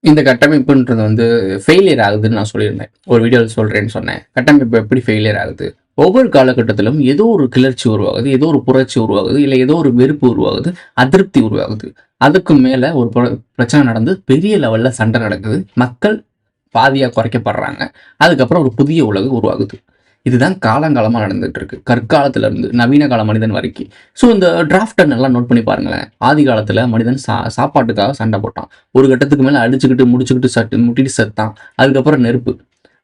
இந்த கட்டமைப்புன்றது ஃபெயிலியர் ஆகுதுன்னு நான் சொல்லியிருந்தேன். ஒரு வீடியோவில் சொல்றேன்னு சொன்னேன். கட்டமைப்பு எப்படி ஃபெயிலியர் ஆகுது? ஒவ்வொரு காலகட்டத்திலும் ஏதோ ஒரு கிளர்ச்சி உருவாகுது, ஏதோ ஒரு புரட்சி உருவாகுது, இல்ல ஏதோ ஒரு வெறுப்பு உருவாகுது, அதிருப்தி உருவாகுது. அதுக்கு மேல ஒரு பிரச்சனை நடந்து பெரிய லெவல்ல சண்டை நடக்குது. மக்கள் பாதியா குறைக்கப்படுறாங்க. அதுக்கப்புறம் ஒரு புதிய உலகம் உருவாகுது. இதுதான் காலங்காலமா நடந்துட்டு இருக்கு. கற்காலத்துல இருந்து நவீன கால மனிதன் வரைக்கும். ஸோ இந்த டிராஃப்டை நல்லா நோட் பண்ணி பாருங்களேன். ஆதி காலத்துல மனிதன் சாப்பாட்டுக்காக சண்டை போட்டான். ஒரு கட்டத்துக்கு மேல அடிச்சுக்கிட்டு முடிச்சுக்கிட்டு முட்டிட்டு செத்தான். அதுக்கப்புறம்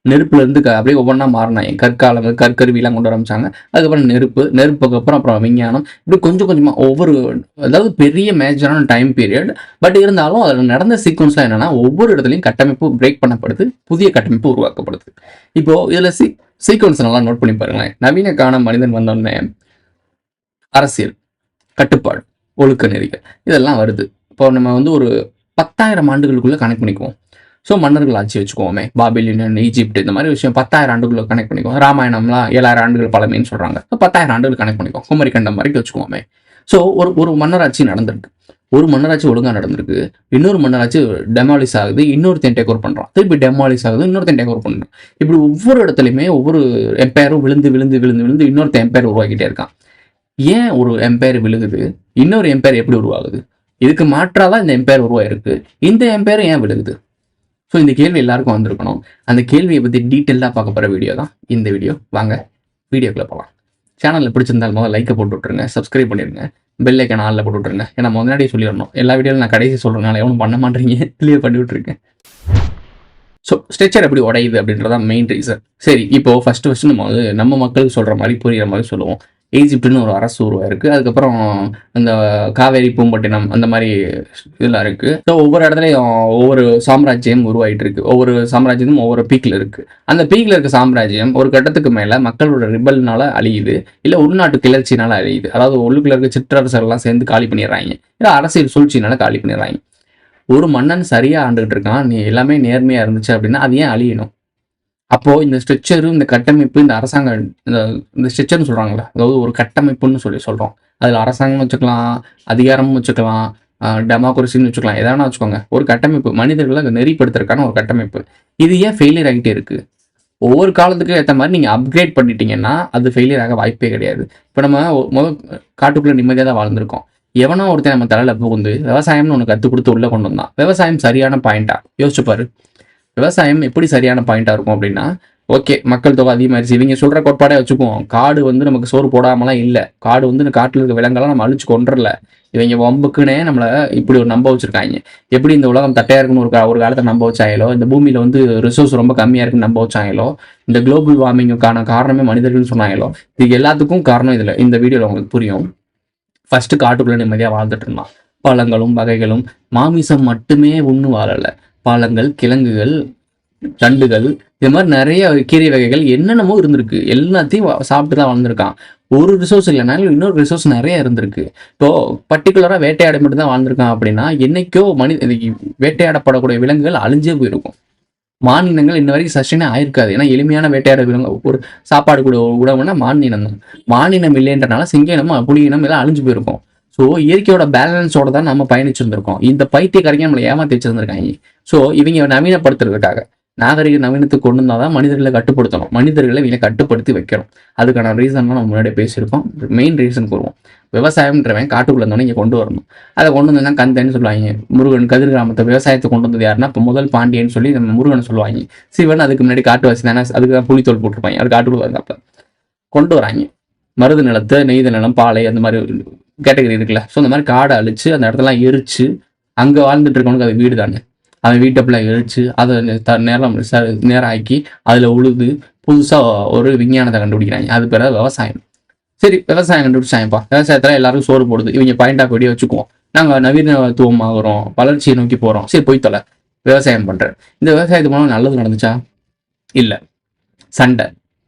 நெருப்புல இருந்து அப்படியே ஒவ்வொன்றா மாறினாங்க. கற்காலங்கள் கற்கருவிலாம் கொண்டு ஆரம்பிச்சாங்க. அதுக்கப்புறம் நெருப்புக்கு அப்புறம் விஞ்ஞானம், இப்படி கொஞ்சம் கொஞ்சமா ஒவ்வொரு, அதாவது பெரிய மேஜரான டைம் பீரியட். பட் இருந்தாலும் அதில் நடந்த சீக்வன்ஸ்லாம் என்னன்னா, ஒவ்வொரு இடத்துலையும் கட்டமைப்பு பிரேக் பண்ணப்படுது, புதிய கட்டமைப்பு உருவாக்கப்படுது. இப்போ இதுல சீக்வன்ஸ் நல்லா நோட் பண்ணி பாருங்களேன். நவீன கால மனிதன் வந்தோடனே அரசியல், கட்டுப்பாடு, ஒழுக்க நெறிகள் இதெல்லாம் வருது. இப்போ நம்ம ஒரு 10,000 ஆண்டுகளுக்குள்ள கனெக்ட் பண்ணிக்குவோம். ஸோ மன்னர்கள் ஆட்சி வச்சுக்கோமே, பாபிலியன், ஈஜிப்ட், இந்த மாதிரி விஷயம் 10,000 ஆண்டுகளை கனெக்ட் பண்ணிக்குவோம். ராமாயணம்லாம் 7,000 ஆண்டுகள் பழமைன்னு சொல்றாங்க. 10,000 ஆண்டுகள் கனெக்ட் பண்ணிக்குவோம். குமரிக்கண்டம் வரைக்கும் வச்சுக்கோமே. ஸோ ஒரு மன்னராட்சி நடந்திருக்கு. ஒரு மன்னராட்சி ஒழுங்கா நடந்திருக்கு. இன்னொரு மன்னராட்சி டெமாலிஸ் ஆகுது, இன்னொருத்தன் டேக் ஓவர் பண்றான். திருப்பி டெமாலிஸ் ஆகுது, இன்னொருத்தன் டேக் ஓவர் பண்றான். இப்படி ஒவ்வொரு இடத்துலையுமே ஒவ்வொரு எம்பையரும் விழுந்து விழுந்து விழுந்து விழுந்து இன்னொருத்த எம்பையர் உருவாக்கிட்டே இருக்கான். ஏன் ஒரு எம்பையர் விழுகுது? இன்னொரு எம்பையர் எப்படி உருவாகுது? இதுக்கு மாற்றாதான் இந்த எம்பையர் உருவாயிருக்கு. இந்த எம்பையர் ஏன் விழுகுது? ஸோ இந்த கேள்வி எல்லாருக்கும் வந்திருக்கணும். அந்த கேள்வியை பற்றி டீட்டெயிலாக பார்க்க போகிற வீடியோ தான் இந்த வீடியோ. வாங்க வீடியோக்குள்ளே போகலாம். சேனலில் பிடிச்சிருந்தாலும் முதல்ல லைக்கை போட்டு விட்ருங்க, சப்ஸ்கிரைப் பண்ணிடுங்க, பெல் ஐக்கான ஆளில் போட்டு விட்ருங்க. ஏன்னா முன்னாடியே சொல்லிடணும், எல்லா வீடியோவில் நான் கடைசி சொல்கிறனால எவனும் பண்ண மாட்டேங்க, கிளியர் பண்ணி விட்ருக்கேன். ஸோ ஸ்ட்ரெச்சர் எப்படி உடையுது அப்படின்றதான் மெயின் ரீசன். சரி, இப்போ ஃபர்ஸ்ட் நம்ம மக்களுக்கு சொல்கிற மாதிரி புரிகிற மாதிரி சொல்லுவோம். ஈஜிப்ட்னு ஒரு அரசு உருவாயிருக்கு. அதுக்கப்புறம் இந்த காவேரி, பூம்பட்டினம் அந்த மாதிரி இதெல்லாம் இருக்குது. ஸோ ஒவ்வொரு இடத்துலையும் ஒவ்வொரு சாம்ராஜ்யம் உருவாகிட்டு இருக்கு. ஒவ்வொரு சாம்ராஜ்யமும் ஒவ்வொரு பீக்கில் இருக்குது. அந்த பீக்கில் இருக்க சாம்ராஜ்யம் ஒரு கட்டத்துக்கு மேலே மக்களோட ரிபல்னால அழியுது, இல்லை உள்நாட்டு கிளர்ச்சினால அழியுது. அதாவது உள்ளுக்குள்ள இருக்க சிற்றரசர்கள்லாம் சேர்ந்து காலி பண்ணிடுறாங்க, இல்லை அரசியல் சூழ்ச்சினால காலி பண்ணிடுறாங்க. ஒரு மன்னன் சரியாக ஆண்டுகிட்டு இருக்கான், நீ எல்லாமே நேர்மையாக இருந்துச்சு அப்படின்னா அது ஏன் அழியணும்? அப்போ இந்த ஸ்ட்ரக்சரு, இந்த கட்டமைப்பு, இந்த அரசாங்கம், இந்த ஸ்ட்ரக்சர்னு சொல்றாங்களே, அதாவது ஒரு கட்டமைப்புன்னு சொல்றோம். அதுல அரசாங்கம் வச்சுக்கலாம், அதிகாரமும் வச்சுக்கலாம், டெமோக்ரஸின்னு வச்சுக்கலாம், எதாவது வச்சுக்கோங்க. ஒரு கட்டமைப்பு, மனிதர்களை அங்கே நெறிப்படுத்துறதுக்கான ஒரு கட்டமைப்பு. இது ஏன் ஃபெயிலியர் ஆகிட்டே இருக்கு? ஒவ்வொரு காலத்துக்கு ஏற்ற மாதிரி நீங்க அப்கிரேட் பண்ணிட்டீங்கன்னா அது ஃபெயிலியர் ஆக வாய்ப்பே கிடையாது. இப்போ நம்ம முதல் காட்டுக்குள்ள நிம்மதியாக தான் வாழ்ந்திருக்கோம். எவனோ ஒருத்தன் நம்ம தலையில புகுந்து விவசாயம்னு ஒன்று கற்றுக் கொடுத்து உள்ள கொண்டு வந்தான். விவசாயம் சரியான பாயிண்டா? யோசிச்சு பாரு. விவசாயம் எப்படி சரியான பாயிண்டா இருக்கும் அப்படின்னா, ஓகே மக்கள் தொகை அதிகமாயிருச்சு, இவங்க சொல்ற கோட்பாடே வச்சுக்குவோம். காடு நமக்கு சோறு போடாமலாம் இல்லை. காடு காட்டில் இருக்க விலங்கெல்லாம் நம்ம அழிச்சு கொண்டுறல. இவங்க வம்புக்குன்னே நம்மளை இப்படி ஒரு நம்ப வச்சிருக்காங்க. எப்படி இந்த உலகம் தட்டையா இருக்குன்னு ஒரு காலத்தை நம்ப வச்சாங்களோ, இந்த பூமியில ரிசோர்ஸ் ரொம்ப கம்மியா இருக்குன்னு நம்ப வச்சாங்களோ, இந்த குளோபல் வார்மிங்குக்கான காரணமே மனிதர்கள்னு சொன்னாங்களோ, இது எல்லாத்துக்கும் காரணம் இதுல இந்த வீடியோல உங்களுக்கு புரியும். ஃபர்ஸ்ட் காட்டுக்குள்ள நிம்மதியா வாழ்ந்துட்டு இருந்தான். பழங்களும் வகைகளும் மாமிசம் மட்டுமே உண்ணு வாழல. பழங்கள், கிழங்குகள், தண்டுகள், இது மாதிரி நிறைய கீரை வகைகள் என்னென்னமோ இருந்திருக்கு. எல்லாத்தையும் சாப்பிட்டு தான் வாழ்ந்திருக்கான். ஒரு ரிசோர்ஸ் இல்லைனாலும் இன்னொரு ரிசோர்ஸ் நிறைய இருந்திருக்கு. இப்போ பர்டிகுலரா வேட்டையாட மட்டும் தான் வாழ்ந்திருக்கான் அப்படின்னா, என்னைக்கோ வேட்டையாடப்படக்கூடிய விலங்குகள் அழிஞ்சே போயிருக்கும். மானினங்கள் இன்ன வரைக்கும் சஸ்டனே ஆயிருக்காது. ஏன்னா எளிமையான வேட்டையாட விலங்கு ஒரு சாப்பாடு கூட உணவுனா மானினம் தான். மானினம் இல்லைன்றனால சிங்கினம், புலியினம் எல்லாம் அழிஞ்சு போயிருக்கும். ஸோ இயற்கையோட பேலன்ஸோட தான் நம்ம பயணிச்சிருந்திருக்கோம். இந்த பைத்தியக்காரங்க நம்மளை ஏமாத்தி வச்சிருந்திருக்காங்க. ஸோ இவங்க நவீனப்படுத்துறதுக்காக நாகரிக நவீனத்துக்கு கொண்டு வந்தால் தான் மனிதர்களை கட்டுப்படுத்தணும். மனிதர்களை இவங்க கட்டுப்படுத்தி வைக்கணும். அதுக்கான ரீசன்லாம் நம்ம முன்னாடியே பேசியிருக்கோம். மெயின் ரீசன் கூறுவோம். விவசாயம்ன்றவன் காட்டுக்குள்ள இருந்தவங்க இங்கே கொண்டு வரணும். அதை கொண்டு வந்தா கந்தன்னு சொல்லுவாங்க. முருகன் கதிர் கிராமத்தை விவசாயத்தை கொண்டு வந்தது யாருன்னா இப்போ முதல் பாண்டியன்னு சொல்லி நம்ம முருகனை சொல்லுவாங்க. சிவன் அதுக்கு முன்னாடி காட்டுவாசி தானே, அதுக்கு தான் புலித்தோல் போட்டிருப்பாங்க. அது காட்டுக்குள்ள இருந்தாப்ப கொண்டு வராங்க. மருது நிலத்தை, நெய்த நிலம், பாலை, அந்த மாதிரி கேட்டகரி இருக்குல்ல. ஸோ அந்த மாதிரி காடை அழிச்சு அந்த இடத்தெல்லாம் எரிச்சு அங்கே வாழ்ந்துட்டு இருக்கவனுக்கு அது வீடு தானே. அவன் வீட்டப்பெல்லாம் எரிச்சு அதை நேரம் ஆக்கி அதில் உழுது புதுசாக ஒரு விஞ்ஞானத்தை கண்டுபிடிக்கிறாங்க. அது பேர் விவசாயம். சரி, விவசாயம் கண்டுபிடிச்சாங்கப்பா. விவசாயத்தில் எல்லாருக்கும் சோறு போடுது. இவங்க பாயிண்ட் ஆஃப் வியூ வச்சுக்குவோம். நாங்கள் நவீனத்துவம் ஆகிறோம், வளர்ச்சியை நோக்கி போகிறோம். சரி, போய் தொலை. விவசாயம் பண்ணுறேன். இந்த விவசாயத்து மூலம் நல்லது நடந்துச்சா? இல்லை. சண்டை.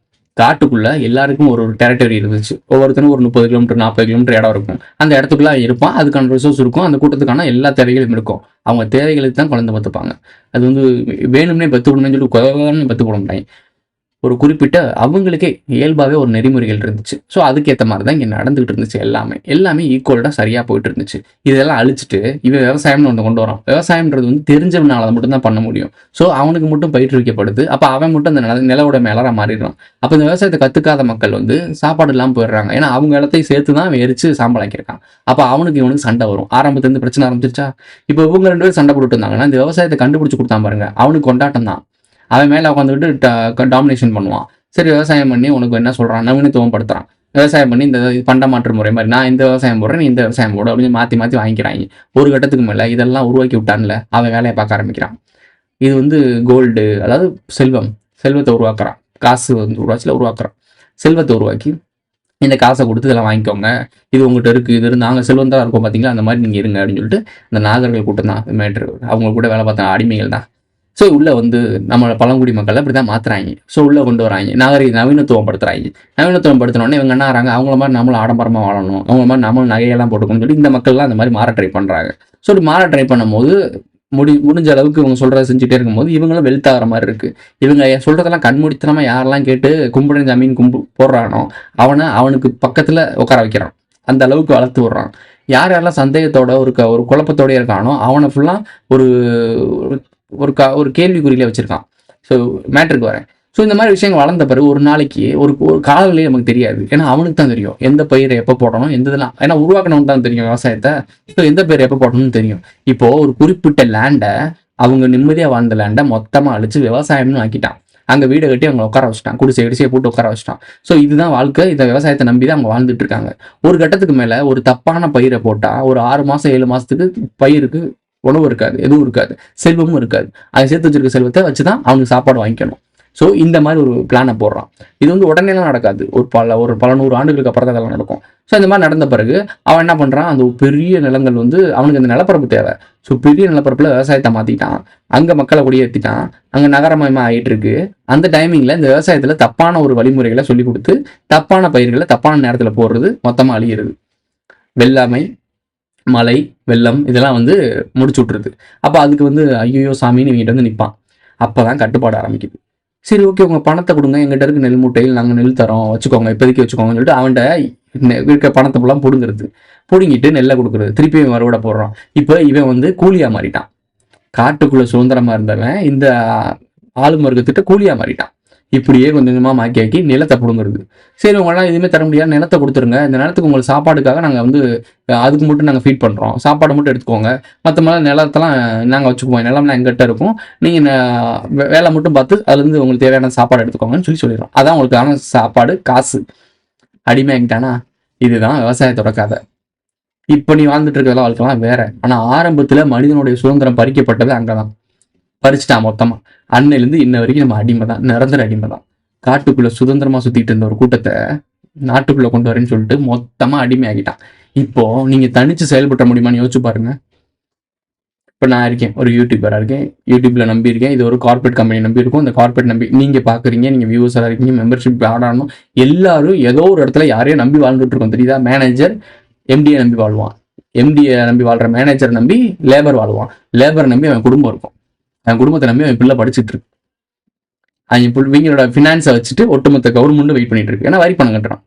காட்டுக்குள்ள எல்லாருக்கும் ஒரு டெரிட்டரி இருந்துச்சு. ஒவ்வொருத்தரும் ஒரு 30 கிலோமீட்டர் 40 கிலோமீட்டர் இடம் இருக்கும். அந்த இடத்துக்குள்ள இருப்பான். அதுக்கான ரிசோர்ஸ் இருக்கும். அந்த கூட்டத்துக்கான எல்லா தேவைகளும் இருக்கும். அவங்க தேவைகளுக்கு தான் குழந்தை பத்துப்பாங்க. அது வேணும்னே பத்து போடணும்னு சொல்லி குறைவான பத்து போட மாட்டாங்க. ஒரு குறிப்பிட்ட அவங்களுக்கே இயல்பாகவே ஒரு நெறிமுறைகள் இருந்துச்சு. ஸோ அதுக்கேற்ற மாதிரி தான் இங்கே நடந்துகிட்டு இருந்துச்சு. எல்லாமே ஈக்குவல்டாக சரியாக போயிட்டு இருந்துச்சு. இதெல்லாம் அழிச்சிட்டு இவன் விவசாயம்னு ஒன்று கொண்டு வரான். விவசாயம்ன்றது வந்து தெரிஞ்சவனால மட்டும்தான் பண்ண முடியும். ஸோ அவனுக்கு மட்டும் பயிற்றுவிக்கப்படுது. அப்போ அவன் மட்டும் அந்த நிலவோட மேலராக மாறிடுறான். அப்போ இந்த விவசாயத்தை கற்றுக்காத மக்கள் வந்து சாப்பாடு இல்லாமல் போயிடுறாங்க. ஏன்னா அவங்க இடத்தையும் சேர்த்து தான் எரிச்சு சாம்பலாக்கியிருக்கான். அப்போ இவனுக்கு சண்டை வரும். ஆரம்பத்துலேருந்து பிரச்சனை ஆரம்பிச்சிருச்சா? இப்போ இவங்க 2 பேரும் சண்டை போட்டுட்டு இருந்தாங்கன்னா இந்த விவசாயத்தை கண்டுபிடிச்சு கொடுத்தான் பாருங்க, அவனுக்கு கொண்டாட்டம் தான். அவன் மேலே உட்காந்துக்கிட்டு டாமினேஷன் பண்ணுவான். சரி, விவசாயம் பண்ணி உனக்கு என்ன சொல்கிறான், நவீனத்துவம் படுத்துறான். விவசாயம் பண்ணி இந்த பண்ட மாற்று முறை மாதிரி நான் இந்த விவசாயம் போடுறேன், நீ இந்த விவசாயம் போடு அப்படின்னு மாற்றி வாங்கிக்கிறாங்க. ஒரு கட்டத்துக்கு மேலே இதெல்லாம் உருவாக்கி விட்டான்ல, அவன் வேலையை பார்க்க ஆரம்பிக்கிறான். இது வந்து கோல்டு, அதாவது செல்வத்தை உருவாக்குறான். காசு வந்து உருவாக்குறான். செல்வத்தை உருவாக்கி இந்த காசை கொடுத்து இதெல்லாம் வாங்கிக்கோங்க, இது உங்கள்கிட்ட இருக்குது, இது நாங்கள் செல்வந்தாக இருக்கோம் பார்த்தீங்களா, அந்த மாதிரி நீங்கள் இருங்க அப்படின்னு சொல்லிட்டு இந்த நாகர்கள் கூட்டம் தான் மேட்ரு. அவங்க கூட வேலை பார்த்த அடிமைகள் தான். ஸோ உள்ளே வந்து நம்ம பழங்குடி மக்கள் அப்படி தான் மாற்றுறாங்க. ஸோ உள்ளே கொண்டு வராங்க, நவீனத்துவம் படுத்துறாங்க. நவீனத்துவம் படுத்தினோடனே இவங்க என்ன ஆகிறாங்க, அவங்கள மாதிரி நம்மளும் ஆடம்பரமாக வாழணும், அவங்கள மாதிரி நம்மளும் நகையெல்லாம் போட்டுக்கணும்னு சொல்லி இந்த மக்கள்லாம் அந்த மாதிரி மாற ட்ரை பண்ணுறாங்க. ஸோ இப்படி மாற ட்ரை பண்ணும்போது முடிஞ்ச அளவுக்கு இவங்க சொல்கிறத செஞ்சுட்டே இருக்கும்போது இவங்களும் வெல்த் ஆகிற மாதிரி இருக்குது. இவங்க சொல்கிறதெல்லாம் கண்மூடித்தனமாக யாரெல்லாம் கேட்டு கும்பிடுற ஜமீன் போடுறானோ அவனுக்கு பக்கத்தில் உட்கார வைக்கிறான். அந்த அளவுக்கு வளர்த்து விடுறான். யாரெல்லாம் சந்தேகத்தோட ஒரு குழப்பத்தோடய இருக்கானோ அவனை ஃபுல்லாக ஒரு கேள்விக்குறியில வச்சிருக்கான். ஸோ மேட்ருக்கு வரேன். ஸோ இந்த மாதிரி விஷயங்கள் வளர்ந்த பிறகு ஒரு நாளைக்கு ஒரு காலநிலையே நமக்கு தெரியாது. ஏன்னா அவனுக்கு தான் தெரியும் எந்த பயிரை எப்போ போடணும், எந்த இதெல்லாம். ஏன்னா உருவாக்கணும்னு தான் தெரியும் விவசாயத்தை. ஸோ எந்த பயிரை எப்போ போடணும்னு தெரியும். இப்போ ஒரு குறிப்பிட்ட லேண்டை, அவங்க நிம்மதியாக வாழ்ந்த லேண்டை மொத்தமாக அழிச்சு விவசாயம்னு ஆக்கிட்டான். அங்கே வீடை கட்டி அவங்க உட்கார வச்சுட்டான், குடிசையை போட்டு உட்கார வச்சுட்டான். ஸோ இதுதான் வாழ்க்கை. இந்த விவசாயத்தை நம்பி தான் அவங்க வாழ்ந்துட்டு இருக்காங்க. ஒரு கட்டத்துக்கு மேலே ஒரு தப்பான பயிரை போட்டால் ஒரு 6 மாதம் 7 மாதத்துக்கு பயிருக்கு உணவு இருக்காது, எதுவும் இருக்காது, செல்வமும் இருக்காது. அதை சேர்த்து வச்சிருக்க செல்வத்தை வச்சுதான் அவனுக்கு சாப்பாடு வாங்கிக்கணும். ஸோ இந்த மாதிரி ஒரு பிளானை போடுறான். இது வந்து உடனேலாம் நடக்காது, ஒரு பல 100 ஆண்டுகளுக்கு அப்புறம் தான் அதெல்லாம் நடக்கும். ஸோ இந்த மாதிரி நடந்த பிறகு அவன் என்ன பண்ணுறான், அந்த பெரிய நிலங்கள் வந்து அவனுக்கு அந்த நிலப்பரப்பு தேவை. ஸோ பெரிய நிலப்பரப்பில் விவசாயத்தை மாற்றிட்டான், அங்கே மக்களை குடியேற்றிட்டான், அங்கே நகரமயமாக ஆகிட்டு இருக்கு. அந்த டைமிங்கில் இந்த விவசாயத்தில் தப்பான ஒரு வழிமுறைகளை சொல்லி கொடுத்து தப்பான பயிர்களை தப்பான நேரத்தில் போடுறது மொத்தமாக அழியிறது. வெள்ளாமை, மழை, வெள்ளம் இதெல்லாம் வந்து முடிச்சு விட்டுருது. அப்போ அதுக்கு வந்து ஐயோ சாமின்னு இவங்கிட்ட வந்து நிற்பான். அப்போ தான் கட்டுப்பாடு ஆரம்பிக்குது. சரி, ஓகே, உங்கள் பணத்தை கொடுங்க, எங்கிட்ட இருக்கு நெல் மூட்டையில் நாங்கள் நெல் தரோம், வச்சுக்கோங்க, இப்போதைக்கு வச்சுக்கோங்கன்னு சொல்லிட்டு அவன்கிட்ட இருக்க பணத்தை ஃபுல்லாக பிடுங்குறது. பிடுங்கிட்டு நெல்லை கொடுக்குறது, திருப்பி இவன் மறுவடை போடுறான். இப்போ இவன் வந்து கூலியாக மாறிட்டான். காட்டுக்குள்ளே சுதந்திரமாக இருந்தவன் இந்த ஆளுமர்க்கத்திட்ட கூலியாக மாறிட்டான். இப்படியே கொஞ்சம் கொஞ்சமாக மாக்கி நிலத்தை பிடுங்குறது. சரி, உங்களால் எதுவுமே தர முடியாது, நிலத்தை கொடுத்துருங்க, இந்த நிலத்துக்கு உங்களுக்கு சாப்பாடுக்காக நாங்கள் வந்து அதுக்கு மட்டும் நாங்கள் ஃபீட் பண்ணுறோம், சாப்பாடு மட்டும் எடுத்துக்கோங்க, மற்ற மாதிரி நிலத்தெல்லாம் நாங்கள் வச்சுக்குவோம், நிலம்லாம் எங்கிட்ட இருக்கும், நீங்கள் வேலை மட்டும் பார்த்து அதுலேருந்து உங்களுக்கு தேவையான சாப்பாடு எடுத்துக்கோங்கன்னு சொல்லிடுறோம். அதான் உங்களுக்கான சாப்பாடு, காசு. அடிமையாகிட்டானா? இதுதான் விவசாயத்தோட கதை. இப்போ நீ வாழ்ந்துட்டு இருக்கிறதெல்லாம் வாழ்க்கலாம் வேற. ஆனால் ஆரம்பத்தில் மனிதனுடைய சுதந்திரம் பறிக்கப்பட்டது அங்கே தான். பறிச்சுட்டான் மொத்தமாக. அன்னையிலேருந்து இன்ன வரைக்கும் நம்ம அடிமை தான், நிரந்தர அடிமை தான். காட்டுக்குள்ளே சுதந்திரமாக சுற்றிட்டு இருந்த ஒரு கூட்டத்தை நாட்டுக்குள்ளே கொண்டு வரேன்னு சொல்லிட்டு மொத்தமாக அடிமை ஆகிட்டான். இப்போ நீங்கள் தனித்து செயல்பட முடியுமான்னு யோசிச்சு பாருங்க. இப்போ நான் இருக்கேன், ஒரு யூடியூபராக இருக்கேன், யூடியூப்பில் நம்பியிருக்கேன், இது ஒரு கார்பரேட் கம்பெனி நம்பி இருக்கும். இந்த கார்பரேட் நம்பி நீங்கள் பார்க்குறீங்க, நீங்கள் வியூவர்ஸாக இருக்கீங்க, மெம்பர்ஷிப் ஆடணும், எல்லாரும் ஏதோ ஒரு இடத்துல யாரையும் நம்பி வாழ்ந்துட்டு இருக்கோம், தெரியுதா? மேனேஜர் எம்டியை நம்பி வாழ்வான், எம்டியை நம்பி வாழ்கிற மேனேஜர் நம்பி லேபர் வாழ்வான், லேபரை நம்பி அவன் குடும்பம் இருக்கும், அவன் குடும்பத்தை நம்பி அவன் பிள்ளை படிச்சுட்டு இருக்கு. இவங்களோட ஃபினான்ஸை வச்சுட்டு ஒட்டுமொத்த கவர்மெண்ட்டும் வெயிட் பண்ணிட்டு இருக்கு. ஏன்னா வரி பணம் கட்டுறான்.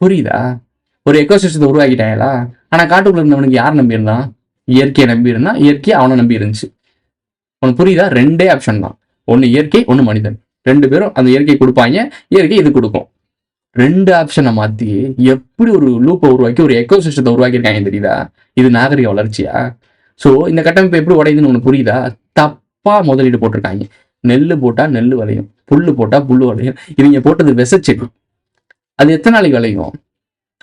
புரியுதா? ஒரு எக்கோசிஸ்டத்தை உருவாக்கிட்டாங்களா? ஆனால் காட்டுக்குள்ள இருந்தவனுக்கு யார் நம்பி இருந்தான்? இயற்கையை நம்பி இருந்தான், இயற்கையை அவனை நம்பி இருந்துச்சு. உனக்கு புரியுதா? 2 ஆப்ஷன் தான், ஒன்று இயற்கை, ஒன்று மனிதன். 2 பேரும் அந்த இயற்கை கொடுப்பாங்க, இயற்கை இது கொடுக்கும். 2 ஆப்ஷனை மாற்றி எப்படி ஒரு லூப்பை உருவாக்கி ஒரு எக்கோசிஸ்டத்தை உருவாக்கியிருக்காங்க தெரியுதா? இது நாகரிக வளர்ச்சியா? ஸோ இந்த கட்டமைப்பு எப்படி உடையுதுன்னு உனக்கு புரியுதா? தப்பா முதலீடு போட்டிருக்காங்க. நெல் போட்டால் நெல் விளையும், புல் போட்டால் புல் விளையும். இவங்க போட்டது விசைச்செடி. அது எத்தனை நாளைக்கு விளையும்?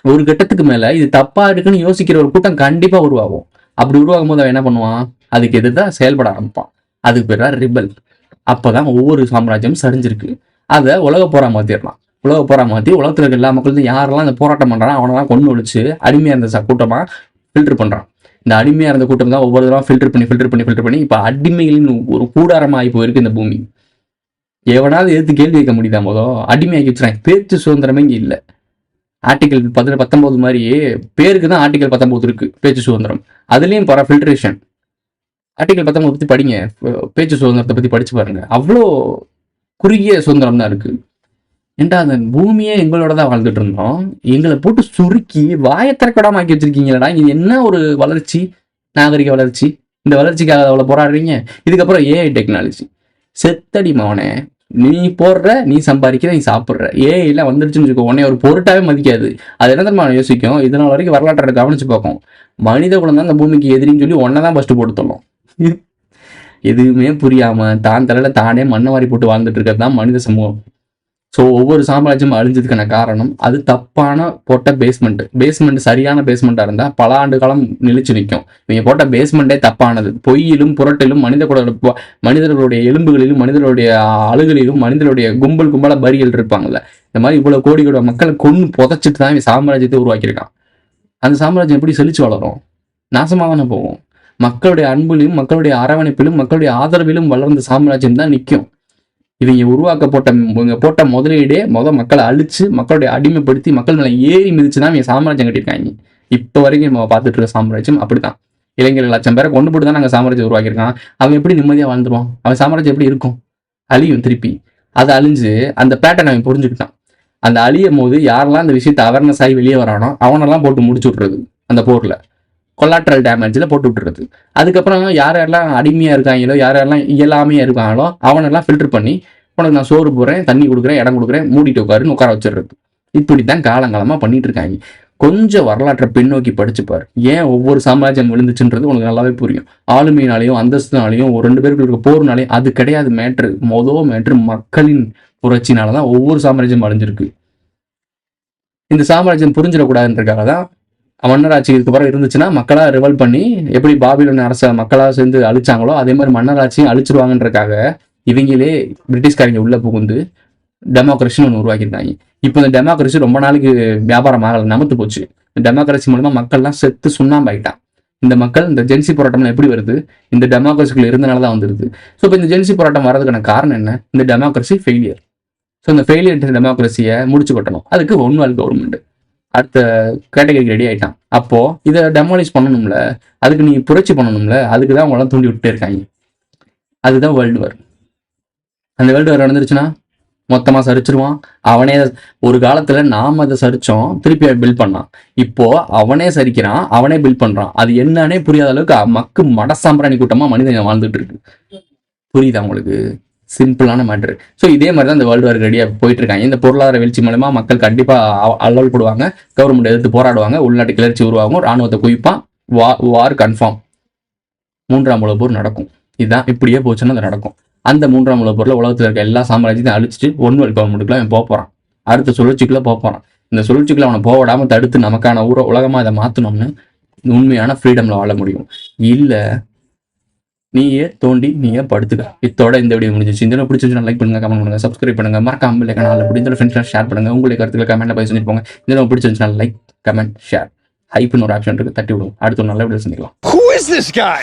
ஒரு கட்டத்துக்கு மேலே இது தப்பா இருக்குன்னு யோசிக்கிற ஒரு கூட்டம் கண்டிப்பாக உருவாகும். அப்படி உருவாகும் போது அவன் என்ன பண்ணுவான்? அதுக்கு எதிர்தான் செயல்பட ஆரம்பிப்பான். அதுக்கு பேர் தான் ரிபல். அப்போதான் ஒவ்வொரு சாம்ராஜ்யம் சரிஞ்சிருக்கு. அதை உலக போரா மாற்றிடலாம். உலக போரா மாற்றி உலகத்தில் இருக்க எல்லா மக்களும் யாரெல்லாம் இந்த போராட்டம் பண்ணுறான் அவனெல்லாம் கொண்டு ஒழிச்சு அடிமையாக இருந்த கூட்டமாக ஃபில்டர் பண்ணுறான். இந்த அடிமையாக இருந்த கூட்டம் தான் ஒவ்வொரு தடவை ஃபில்டர் பண்ணி இப்போ அடிமைகளின் ஒரு கூடாரமாக ஆகி போயிருக்கு இந்த பூமி. எவனாவது எதிர்த்து கேள்வி வைக்க முடியுதா? அடிமையாக்கி வச்சுறாங்க. பேச்சு சுதந்திரமே இங்கே இல்லை. ஆர்டிகல் 19 மாதிரி பேருக்கு தான் ஆர்டிகல் 19 இருக்கு, பேச்சு சுதந்திரம். அதுலேயும் ஃபில்ட்ரேஷன். ஆர்டிகல் 19 பற்றி படிங்க, பேச்சு சுதந்திரத்தை பற்றி படிச்சு பாருங்க. அவ்வளோ குறுகிய சுதந்திரம் தான் இருக்கு. ஏன்டா அந்த பூமியே எங்களோட தான் வாழ்ந்துட்டு இருந்தோம், எங்களை போட்டு சுருக்கி வாயை திறக்கடாம ஆக்கி வச்சிருக்கீங்களடா. இது என்ன ஒரு வளர்ச்சி, நாகரிக வளர்ச்சி? இந்த வளர்ச்சிக்காக அவ்வளோ போராடுறீங்க. இதுக்கப்புறம் ஏஐ டெக்னாலஜி செத்தடி மவனே. நீ போடுற, நீ சம்பாதிக்கிற, நீ சாப்பிட்ற. ஏஐலாம் வந்துருச்சுன்னு வச்சுக்கோ, உடனே ஒரு பொருட்டாவே மதிக்காது. அது என்ன தெரியுமா யோசிக்கும், இதனால் வரைக்கும் வரலாற்றை கவனிச்சு பார்க்கும், மனித குலம் தான் அந்த பூமிக்கு எதிரின்னு சொல்லி ஒன்னை தான் ஃபர்ஸ்ட் போட்டு தள்ளும். எதுவுமே புரியாம தான் தலையில தானே மண்ணை வாரி போட்டு வாழ்ந்துட்டு இருக்கிறது தான் மனித சமூகம். ஸோ ஒவ்வொரு சாம்ராஜ்யம் அழிஞ்சதுக்கான காரணம் அது தப்பான போட்ட பேஸ்மெண்ட் சரியான பேஸ்மெண்ட்டாக இருந்தால் பல ஆண்டு காலம் நிலைச்சு நிற்கும். இவங்க போட்ட பேஸ்மெண்ட்டே தப்பானது. பொய்யிலும் புரட்டிலும் மனிதர்களுடைய எலும்புகளிலும் மனிதர்களுடைய அழுகலிலும் மனிதர்களுடைய கும்பலாக பரிகள் இருப்பாங்கல்ல, இந்த மாதிரி இவ்வளோ கோடி மக்களை கொண்டு புதைச்சிட்டு தான் இவன் சாம்ராஜ்யத்தை உருவாக்கியிருக்கான். அந்த சாம்ராஜ்யம் எப்படி செழிச்சு வளரும்? நாசமாக தானே போகும். மக்களுடைய அன்பிலும் மக்களுடைய அரவணைப்பிலும் மக்களுடைய ஆதரவிலும் வளர்ந்த சாம்ராஜ்யம் தான் நிற்கும். இவங்க போட்ட முதலீடே மக்களை அழிச்சு மக்களுடைய அடிமைப்படுத்தி மக்கள் மேலே ஏறி மிதிச்சுதான் இவங்க சாம்ராஜ்யம் கட்டியிருக்காங்க. இப்போ வரைக்கும் நம்ம பார்த்துட்டு இருக்க சாம்ராஜ்யம் அப்படித்தான். இளைஞர்கள் 1,00,000 பேரை கொண்டு போட்டு தான் நாங்கள் சாம்ராஜ்யம் உருவாக்கியிருக்கான். அவன் எப்படி நிம்மதியாக வாழ்ந்துருவான்? அவன் சாம்ராஜ்யம் எப்படி இருக்கும்? அழியும் திருப்பி. அது அழிஞ்சு அந்த பேட்டர்ன் அவன் புரிஞ்சுக்கிட்டான். அந்த அழியும் போது யாரெல்லாம் அந்த விஷயத்தை அவேர்னஸ் ஆகி வெளியே வரானோ அவனெல்லாம் போட்டு முடிச்சு விட்றது. அந்த போரில் கொலாட்ரல் டேமேஜில் போட்டு விட்டுறது. அதுக்கப்புறம் யாரெல்லாம் அடிமையாக இருக்காங்களோ யாரெல்லாம் இயலாமையாக இருக்காங்களோ அவனெல்லாம் ஃபில்டர் பண்ணி உனக்கு நான் சோறு போடுறேன், தண்ணி கொடுக்குறேன், இடம் கொடுக்குறேன், மூடிட்டு உட்காருன்னு உட்கார வச்சிடுறது. இப்படி தான் காலங்காலமாக பண்ணிட்டு இருக்காங்க. கொஞ்சம் வரலாற்றை பின்னோக்கி படிச்சுப்பார், ஏன் ஒவ்வொரு சாம்ராஜ்யம் விழுந்துச்சுன்றது உனக்கு நல்லாவே புரியும். ஆளுமையினாலையும் அந்தஸ்துனாலையும் ஒரு 2 பேருக்கு இருக்க போர்னாலையும் அது கிடையாது மேட்ரு. மேட்ரு மக்களின் புரட்சினால தான் ஒவ்வொரு சாம்ராஜ்யம் அழிஞ்சிருக்கு. இந்த சாம்ராஜ்யம் புரிஞ்சிடக்கூடாதுன்றதுக்காக தான் மன்னராட்சி இதுக்கப்புறம் இருந்துச்சுன்னா மக்களாக ரிவல் பண்ணி எப்படி பாபிலோன் அரச மக்களாக சேர்ந்து அழிச்சாங்களோ அதே மாதிரி மன்னராட்சியும் அழிச்சிருவாங்கன்றக்காக இவங்களே பிரிட்டிஷ்காரங்க உள்ள புகுந்து டெமோக்ரஸின்னு ஒன்று உருவாக்கியிருக்காங்க. இப்போ இந்த டெமோக்ரஸி ரொம்ப நாளைக்கு வியாபாரம் ஆகலை, நமத்து போச்சு. இந்த டெமோக்ரஸி மூலமா மக்கள்லாம் செத்து சுண்ணாம்பாயிட்டான். இந்த மக்கள் இந்த ஜென்சி போராட்டம் எப்படி வருது? இந்த டெமோக்ரஸிக்குள்ள இருந்தனால தான் வந்துருது. ஸோ இப்போ இந்த ஜென்சி போராட்டம் வரதுக்கான காரணம் என்ன? இந்த டெமோக்ரஸி ஃபெயிலியர். ஸோ இந்த ஃபெயிலியர் டெமோக்ரஸியை முடிச்சு கட்டணும். அதுக்கு ஒன் வேர்ல்ட் கவர்மெண்ட் அடுத்த கேட்டகரிக்கு ரெடி ஆகிட்டான். அப்போ இதை டெமாலிஷ் பண்ணணும்ல, அதுக்கு நீ புரட்சி பண்ணணும்ல, அதுக்கு தான் அவங்களாம் தூண்டி விட்டுட்டே இருக்காங்க. அதுதான் வேர்ல்டு வார். அந்த வேர்ல்டு வார் நடந்துருச்சுன்னா மொத்தமாக சரிச்சிருவான் அவனே. ஒரு காலத்தில் நாம் அதை சரித்தோம், திருப்பி பில்ட் பண்ணான். இப்போ அவனே சரிக்கிறான், அவனே பில்ட் பண்ணுறான். அது என்னன்னே புரியாத அளவுக்கு மடசாம்பிராணி கூட்டமாக மனிதன் வாழ்ந்துட்டு இருக்கு. புரியுதா உங்களுக்கு? சிம்பிளான மேட்ரு. ஸோ இதே மாதிரி தான் இந்த வேர்ல்டு வார் ரெடியாக போயிட்டு இருக்காங்க. இந்த பொருளாதார வீழ்ச்சி மூலமா மக்கள் கண்டிப்பாக அல்லல் போடுவாங்க, கவர்மெண்ட் எதிர்த்து போராடுவாங்க, உள்நாட்டு கிளர்ச்சி உருவாகும், ராணுவத்தை குவிப்பான், வார் கன்ஃபார்ம். 3ஆம் உலகப் போர் நடக்கும். இதுதான் இப்படியே போச்சுன்னா அது நடக்கும். அந்த 3ஆம் உலகப் போரில் உலகத்தில் இருக்க எல்லா சாம்ராஜ்யத்தையும் அழிச்சிட்டு ஒன் வேர்ல்ட் கவர்மெண்ட்டுக்குள்ள அவன் போகிறான். அடுத்த சுழற்சிக்குள்ளே போகிறான். இந்த சுழற்சிக்குள்ள அவனை போடாமல் தடுத்து நமக்கான உலகமாக அதை மாற்றணும்னு உண்மையான ஃப்ரீடமில் வாழ முடியும். இல்லை நீயே தோண்டி நீயே படுத்துக்க. இதோட இந்த வீடியோ முடிஞ்சிச்சு. இந்த பிடிச்சிருந்துச்சுன்னா லைக் பண்ணுங்க, கமெண்ட் பண்ணுங்க, சப்ஸ்கிரைப் பண்ணுங்க, மறக்காம பெல் ஐகானை ஆல் பண்ணி ஃப்ரெண்ட்ஸ்லாம் ஷேர் பண்ணுங்க. உங்களுக்கு கருத்துக்களை கமெண்ட்ல போய் செஞ்சுட்டு போங்க. இந்த பிடிச்சிருந்துச்சுன்னா லைக், கமெண்ட், ஷேர், ஹைப்னு ஒரு ஆப்ஷன் இருக்கு, தட்டி விடுங்க. அடுத்த ஒரு நல்ல வீடியோ சந்திக்கலாம். Who is this guy?